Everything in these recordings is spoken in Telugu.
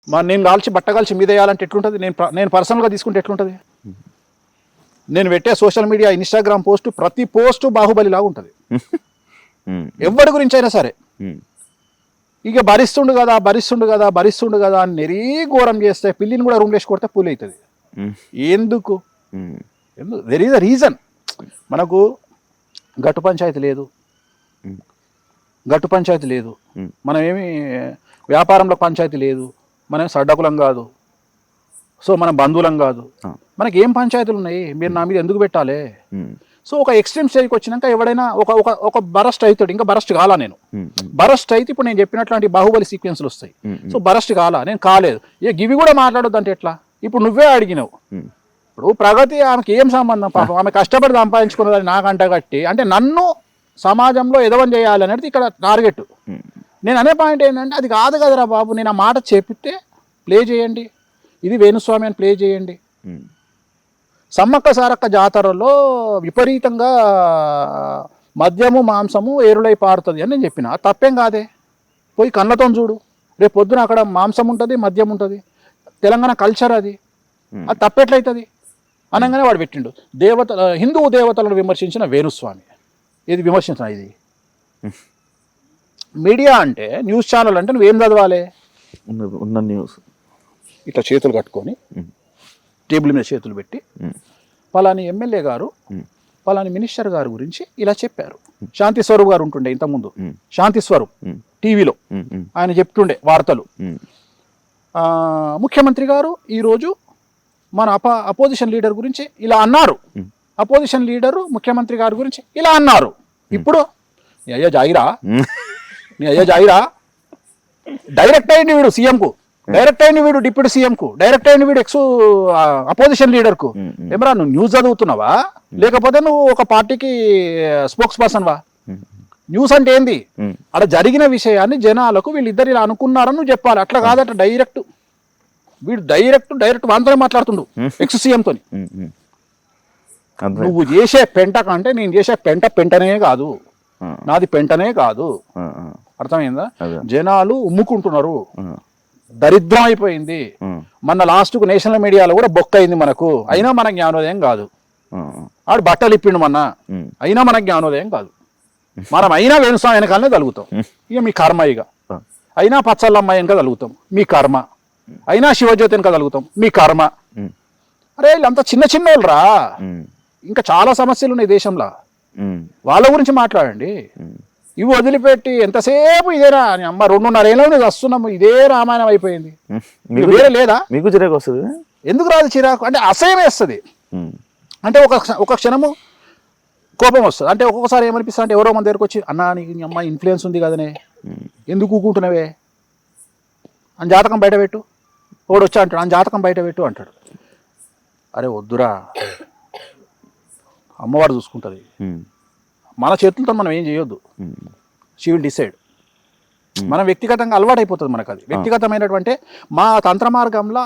మరి నేను కాల్చి బట్ట కాల్చి మీద వేయాలంటే ఎట్లుంటుంది? నేను పర్సనల్గా తీసుకుంటే ఎట్లుంటుంది? నేను పెట్టే సోషల్ మీడియా ఇన్స్టాగ్రామ్ పోస్ట్ ప్రతి పోస్టు బాహుబలి లాగా ఉంటుంది. ఎవరి గురించి అయినా సరే ఇక భరిస్తుండు కదా అని నెరీ ఘోరం చేస్తే పిల్లిని కూడా రూమ్ వేసి కొడితే పూల్ అవుతుంది. ఎందుకు? There is a reason. మనకు గట్టు పంచాయతీ లేదు, మనం ఏమి వ్యాపారంలో పంచాయతీ లేదు, మనం సడ్డకులం కాదు, సో మనం బంధువులం కాదు, మనకి ఏం పంచాయతీలు ఉన్నాయి? మీరు నా మీద ఎందుకు పెట్టాలి? సో ఒక ఎక్స్ట్రీమ్ స్టేజ్కి వచ్చినాక ఎవడైనా ఒక బరస్ట్ అవుతాడు. ఇంకా బరస్ట్ కాలా నేను. బరస్ట్ అయితే ఇప్పుడు నేను చెప్పినట్లాంటి బాహుబలి సీక్వెన్స్లు వస్తాయి. సో బరస్ట్ కాలా, నేను కాలేదు. గివి కూడా మాట్లాడొద్దు అంటే ఎట్లా? ఇప్పుడు నువ్వే అడిగినావు. ఇప్పుడు ప్రగతి ఆమెకి ఏం సంబంధం? పాపం ఆమె కష్టపడి సంపాదించుకున్నదని నాకంట కట్టి అంటే నన్ను సమాజంలో ఎదవని చేయాలి అనేది ఇక్కడ టార్గెట్. నేను అనే పాయింట్ ఏంటంటే అది కాదు కదరా బాబు. నేను ఆ మాట చెప్పితే ప్లే చేయండి, ఇది వేణుస్వామి అని ప్లే చేయండి. సమ్మక్క సారక్క జాతరలో విపరీతంగా మద్యము మాంసము ఏరులై పారుతుంది అని నేను చెప్పిన. తప్పేం కాదే, పోయి కళ్ళతో చూడు. రేపు పొద్దున అక్కడ మాంసం ఉంటుంది, మద్యం ఉంటుంది. తెలంగాణ కల్చర్ అది తప్పెట్లయితుంది అనగానే వాడు పెట్టిండు హిందూ దేవతలను విమర్శించిన వేణుస్వామి. ఇది విమర్శించిన ఇది మీడియా అంటే, న్యూస్ ఛానల్ అంటే నువ్వేం చదవాలి? ఉన్న న్యూస్ ఇట్లా చేతులు కట్టుకొని టేబుల్ మీద చేతులు పెట్టి పలాని ఎమ్మెల్యే గారు పలాని మినిస్టర్ గారి గురించి ఇలా చెప్పారు. శాంతి స్వరూప్ గారు ఉంటుండే ఇంతకుముందు, శాంతి స్వరూప్ టీవీలో ఆయన చెప్తుండే వార్తలు. ముఖ్యమంత్రి గారు ఈరోజు మన అపోజిషన్ లీడర్ గురించి ఇలా అన్నారు, అపోజిషన్ లీడరు ముఖ్యమంత్రి గారి గురించి ఇలా అన్నారు. ఇప్పుడు నీ అయ్యా జాయిరా డైరెక్ట్ అయ్యింది వీడు సీఎంకు, డైరెక్ట్ అయింది వీడు డిప్యూటీ సీఎంకు, డైరెక్ట్ అయింది వీడు అపోజిషన్ లీడర్కు. ఏమరా నువ్వు న్యూస్ చదువుతున్నావా, లేకపోతే నువ్వు ఒక పార్టీకి స్పోక్స్ పర్సన్ వా? న్యూస్ అంటే ఏంది? అక్కడ జరిగిన విషయాన్ని జనాలకు వీళ్ళిద్దరు ఇలా అనుకున్నారని నువ్వు చెప్పాలి. అట్లా కాదట, వీడు డైరెక్ట్ వాంతోనే మాట్లాడుతుండు ఎక్స్ సీఎంతో. నువ్వు చేసే పెంట కంటే నేను చేసే పెంటనే కాదు, నాది పెంటనే కాదు. అర్థమైందా? జనాలు ఉమ్ముకుంటున్నారు, దరిద్రం అయిపోయింది. మన లాస్ట్కు నేషనల్ మీడియాలో కూడా బొక్క అయింది మనకు. అయినా మన జ్ఞానోదయం కాదు. ఆడు బట్టలు ఇప్పిండు మొన్న, అయినా మన జ్ఞానోదయం కాదు. మనం అయినా వేణుస్వామి వెనకాలనే కలుగుతాం, ఇక మీ కర్మ. ఇక అయినా పచ్చళ్ళమ్మాయి వెనక కలుగుతాం, మీ కర్మ. అయినా శివజ్యోతి వెనక కలుగుతాం, మీ కర్మ. అరే వీళ్ళంతా చిన్న వాళ్ళు రా, ఇంకా చాలా సమస్యలు ఉన్నాయి దేశంలో, వాళ్ళ గురించి మాట్లాడండి. ఇవి వదిలిపెట్టి ఎంతసేపు ఇదేనా అని అమ్మ 2.5 ఏళ్ళ నుంచి వస్తున్నాము, ఇదే రామాయణం అయిపోయింది. వేరే లేదా? మీకు చిరాకు వస్తుంది? ఎందుకు రాదు చిరాకు? అంటే అసహ్యం వేస్తుంది. అంటే ఒక క్షణము కోపం వస్తుంది. అంటే ఒక్కొక్కసారి ఏమనిపిస్తుంది అంటే ఎవరో మన దగ్గరకు వచ్చి అన్నా నీకు నీ అమ్మాయి ఇన్ఫ్లుయెన్స్ ఉంది కదనే, ఎందుకు ఊకుంటున్నావే అని జాతకం బయట పెట్టు. ఒకడు వచ్చి అంటాడు అని జాతకం బయట పెట్టు అంటాడు. అరే వద్దురా, అమ్మవారు చూసుకుంటుంది, మన చేతులతో మనం ఏం చేయొద్దు. She will decide. మనం వ్యక్తిగతంగా అలవాటు అయిపోతుంది మనకు. అది వ్యక్తిగతమైనటువంటి మా తంత్ర మార్గంలో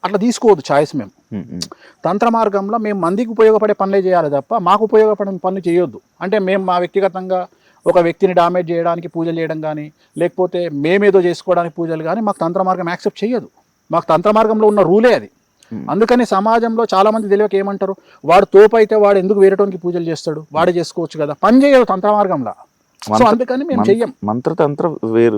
అట్లా తీసుకోవద్దు చాయిస్. మేము తంత్ర మార్గంలో మేము మందికి ఉపయోగపడే పనులే చేయాలి తప్ప మాకు ఉపయోగపడే పనులు చేయొద్దు. అంటే మేము మా వ్యక్తిగతంగా ఒక వ్యక్తిని డామేజ్ చేయడానికి పూజలు చేయడం కానీ, లేకపోతే మేమేదో చేసుకోవడానికి పూజలు కానీ మాకు తంత్ర మార్గం యాక్సెప్ట్ చేయదు. మాకు తంత్ర మార్గంలో ఉన్న రూలే అది. అందుకని సమాజంలో చాలా మంది తెలియక ఏమంటారు, వాడు తోపు అయితే వాడు ఎందుకు వేరేటోనికి పూజలు చేస్తాడు, వాడే చేసుకోవచ్చు కదా. పని చేయదు తంత్ర మార్గంలో. సో అందుకని మేము చెయ్యం. మంత్రతంత్ర వేరు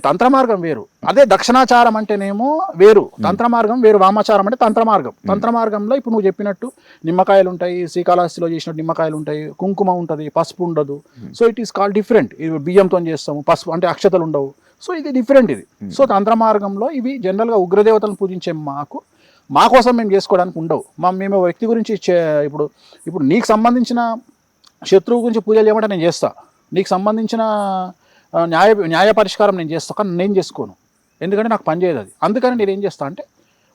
తంత్ర మార్గం వేరు. అదే దక్షిణాచారం అంటేనేమో వేరు, తంత్ర మార్గం వేరు. వామాచారం అంటే తంత్ర మార్గం. తంత్ర మార్గంలో ఇప్పుడు నువ్వు చెప్పినట్టు నిమ్మకాయలు ఉంటాయి, శ్రీకాళహస్తిలో చేసినట్టు నిమ్మకాయలు ఉంటాయి, కుంకుమ ఉంటుంది, పసుపు ఉండదు. So it is called different. ఇది బియ్యంతో చేస్తాము, పసుపు అంటే అక్షతలు ఉండవు. సో ఇది డిఫరెంట్ ఇది. సో తంత్ర మార్గంలో ఇవి జనరల్గా ఉగ్రదేవతలను పూజించే మా కోసం మేము చేసుకోవడానికి ఉండవు. మేము వ్యక్తి గురించి ఇప్పుడు నీకు సంబంధించిన శత్రువు గురించి పూజలు చేయమంటే నేను చేస్తా, నీకు సంబంధించిన న్యాయ పరిష్కారం నేను చేస్తా, కానీ నేను చేసుకోను. ఎందుకంటే నాకు పని చేయదు అది. అందుకని నేను ఏం చేస్తా అంటే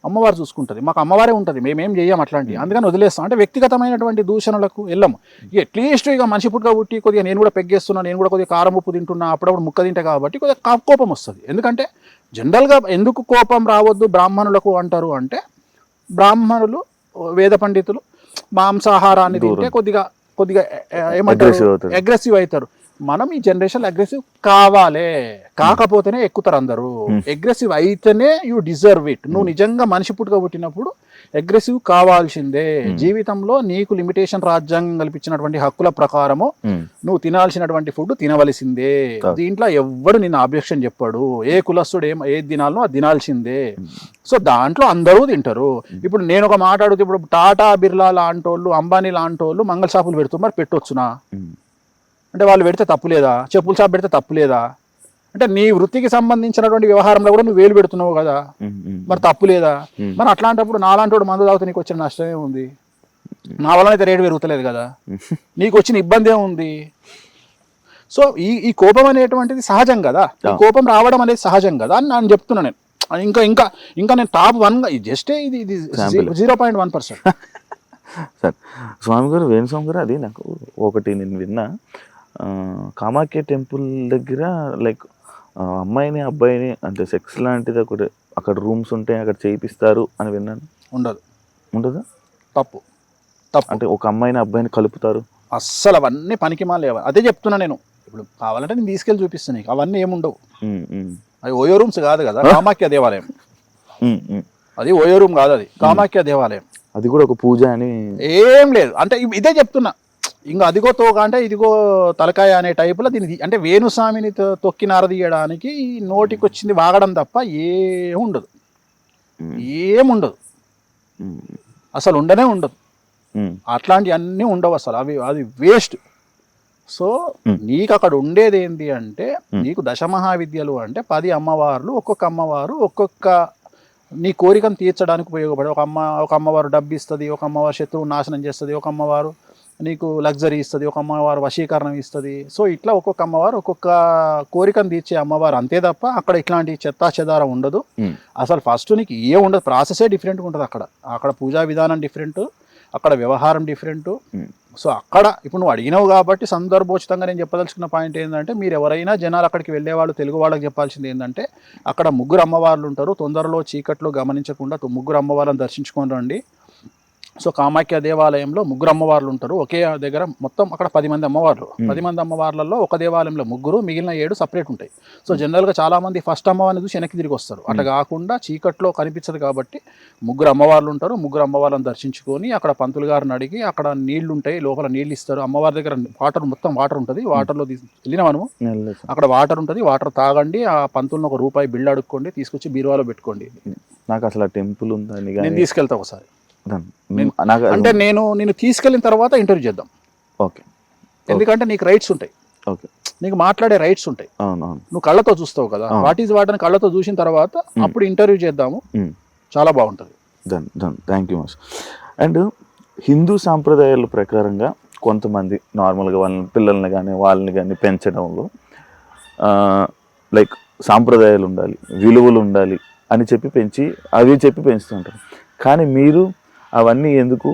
అమ్మవారు చూసుకుంటుంది, మాకు అమ్మవారే ఉంటుంది, మేమేం చేయం అట్లాంటివి. అందుకని వదిలేస్తాం. అంటే వ్యక్తిగతమైనటువంటి దూషణలకు వెళ్ళము. అట్లీస్ట్ ఇక మనిషి పుట్టుగా పుట్టి కొద్దిగా నేను కూడా పెగ్గేస్తున్నా, నేను కూడా కొద్దిగా కారం ఉప్పు తింటున్నా, అప్పుడప్పుడు ముక్క తింటా కాబట్టి కొద్దిగా కోపం వస్తుంది. ఎందుకంటే జనరల్గా ఎందుకు కోపం రావద్దు బ్రాహ్మణులకు అంటారు అంటే, బ్రాహ్మణులు వేద పండితులు మాంసాహారాన్ని తింటే కొద్దిగా ఏమంటారు, అగ్రెసివ్ అవుతారు. మనం ఈ జనరేషన్ అగ్రెసివ్ కావాలే, కాకపోతేనే ఎక్కుతారు అందరూ. అగ్రెసివ్ అయితేనే యూ డిజర్వ్ ఇట్. నువ్వు నిజంగా మనిషి పుట్టుక పుట్టినప్పుడు అగ్రెసివ్ కావాల్సిందే. జీవితంలో నీకు లిమిటేషన్ రాజ్యాంగం కల్పించినటువంటి హక్కుల ప్రకారము నువ్వు తినాల్సినటువంటి ఫుడ్ తినవలసిందే. దీంట్లో ఎవ్వడు నిన్ను ఆబ్జెక్షన్ చెప్పాడు. ఏ కులస్తుడు ఏది తినాలనో అది తినాల్సిందే. సో దాంట్లో అందరూ తింటారు. ఇప్పుడు నేను ఒక మాట అడుగుతూ, ఇప్పుడు టాటా బిర్లా లాంటి వాళ్ళు, అంబానీ లాంటి వాళ్ళు మంగళ షాపులు పెడుతున్నారు, పెట్టొచ్చునా అంటే వాళ్ళు పెడితే తప్పు లేదా? చెప్పుల షాప్ పెడితే తప్పు లేదా? అంటే నీ వృత్తికి సంబంధించినటువంటి వ్యవహారంలో కూడా నువ్వు వేలు పెడుతున్నావు కదా, మరి తప్పు లేదా? మరి అట్లాంటప్పుడు నాలాంటి వాడు మందు తాగితే నీకు వచ్చిన నష్టమే ఉంది? నా వలన అయితే రేటు పెరుగుతలేదు కదా, నీకు వచ్చిన ఇబ్బంది ఏముంది? సో ఈ కోపం అనేటువంటిది సహజం కదా, ఈ కోపం రావడం అనేది సహజం కదా అని నేను చెప్తున్నా. నేను ఇంకా ఇంకా ఇంకా నేను టాప్ 1గా జస్ట్ ఇది 0.1%. సార్ స్వామి గారు, వేణుస్వామి గారు, అది నాకు ఒకటి నేను విన్నా, కామాఖ్య టెంపుల్ దగ్గర లైక్ అమ్మాయిని అబ్బాయిని అంటే సెక్స్ లాంటిది ఒకటి అక్కడ రూమ్స్ ఉంటాయి, అక్కడ చేయిస్తారు అని విన్నాను. ఉండదా? తప్పు అంటే ఒక అమ్మాయిని అబ్బాయిని కలుపుతారు, అస్సలు అవన్నీ పనికిమాలే. అదే చెప్తున్నా నేను. ఇప్పుడు కావాలంటే నేను తీసుకెళ్ళి చూపిస్తాను నీకు, అవన్నీ ఏముండవు. అది ఓయో రూమ్స్ కాదు కదా, కామాఖ్య దేవాలయం. అది ఓయో రూమ్ కాదు, అది కామాఖ్య దేవాలయం. అది కూడా ఒక పూజ అని ఏం లేదు. అంటే ఇదే చెప్తున్నా, ఇంకా అదిగో తోక అంటే ఇదిగో తలకాయ అనే టైపులో దీన్ని అంటే వేణుస్వామిని తొక్కి నారదీయడానికి నోటికి వచ్చింది వాగడం తప్ప ఏముండదు, ఏముండదు, అసలు ఉండనే ఉండదు. అట్లాంటివి అన్నీ ఉండవు అసలు, అది వేస్ట్. సో నీకు అక్కడ ఉండేది ఏంటి అంటే, నీకు దశమహావిద్యలు అంటే 10 అమ్మవార్లు, ఒక్కొక్క అమ్మవారు ఒక్కొక్క నీ కోరికను తీర్చడానికి ఉపయోగపడే. ఒక అమ్మవారు డబ్బు ఇస్తుంది, ఒక అమ్మవారు శత్రువు నాశనం చేస్తుంది, ఒక అమ్మవారు నీకు లగ్జరీ ఇస్తుంది, ఒక అమ్మవారు వశీకరణం ఇస్తుంది. సో ఇట్లా ఒక్కొక్క అమ్మవారు ఒక్కొక్క కోరికను తీర్చే అమ్మవారు, అంతే తప్ప అక్కడ ఇట్లాంటి చెత్తా చెదారం ఉండదు. అసలు ఫస్ట్ నీకు ఉండదు, ప్రాసెసే డిఫరెంట్గా ఉంటుంది. అక్కడ పూజా విధానం డిఫరెంట్, అక్కడ వ్యవహారం డిఫరెంట్. సో అక్కడ ఇప్పుడు నువ్వు అడిగినావు కాబట్టి సందర్భోచితంగా నేను చెప్పదలుచుకున్న పాయింట్ ఏంటంటే, మీరు ఎవరైనా జనాలు అక్కడికి వెళ్ళేవాళ్ళు తెలుగు వాళ్ళకి చెప్పాల్సింది ఏంటంటే, అక్కడ 3 అమ్మవార్లు ఉంటారు. తొందరలో చీకట్లో గమనించకుండా 3 అమ్మవార్లను దర్శించుకొని రండి. సో కామాఖ్య దేవాలయంలో 3 అమ్మవార్లు ఉంటారు ఒకే దగ్గర. మొత్తం అక్కడ 10 మంది అమ్మవార్లు. 10 మంది అమ్మవార్లలో ఒక దేవాలయంలో 3, మిగిలిన 7 సపరేట్ ఉంటాయి. సో జనరల్గా చాలామంది ఫస్ట్ అమ్మవారిని చూసి వెనక్కి తిరిగి వస్తారు. అట్లా కాకుండా చీకట్లో కనిపించదు కాబట్టి 3 అమ్మవార్లు ఉంటారు. 3 అమ్మవార్లను దర్శించుకొని అక్కడ పంతులు గారిని అడిగి, అక్కడ నీళ్లు ఉంటాయి, లోపల నీళ్ళు ఇస్తారు. అమ్మవారి దగ్గర మొత్తం వాటర్ ఉంటుంది. వాటర్లో వెళ్ళిన మనము అక్కడ వాటర్ ఉంటుంది, వాటర్ తాగండి. ఆ పంతులను ₹1 బిల్లు అడుక్కోండి, తీసుకొచ్చి బీరువాలో పెట్టుకోండి. నాకు అసలు టెంపుల్ ఉందని నేను తీసుకెళ్తా ఒకసారి. అంటే నేను తీసుకెళ్ళిన తర్వాత ఇంటర్వ్యూ చేద్దాం. ఓకే, ఎందుకంటే నీకు రైట్స్ ఉంటాయి, ఓకే, నీకు మాట్లాడే రైట్స్ ఉంటాయి. నువ్వు కళ్ళతో చూస్తావు కదా, వాటిని కళ్ళతో చూసిన తర్వాత అప్పుడు ఇంటర్వ్యూ చేద్దాము, చాలా బాగుంటుంది. Thank you much. And Hindu సాంప్రదాయాల ప్రకారంగా కొంతమంది నార్మల్గా పిల్లల్ని కానీ వాళ్ళని కానీ పెంచడంలో లైక్ సాంప్రదాయాలు ఉండాలి, విలువలు ఉండాలి అని చెప్పి పెంచుతుంటారు. కానీ మీరు అవన్నీ ఎందుకు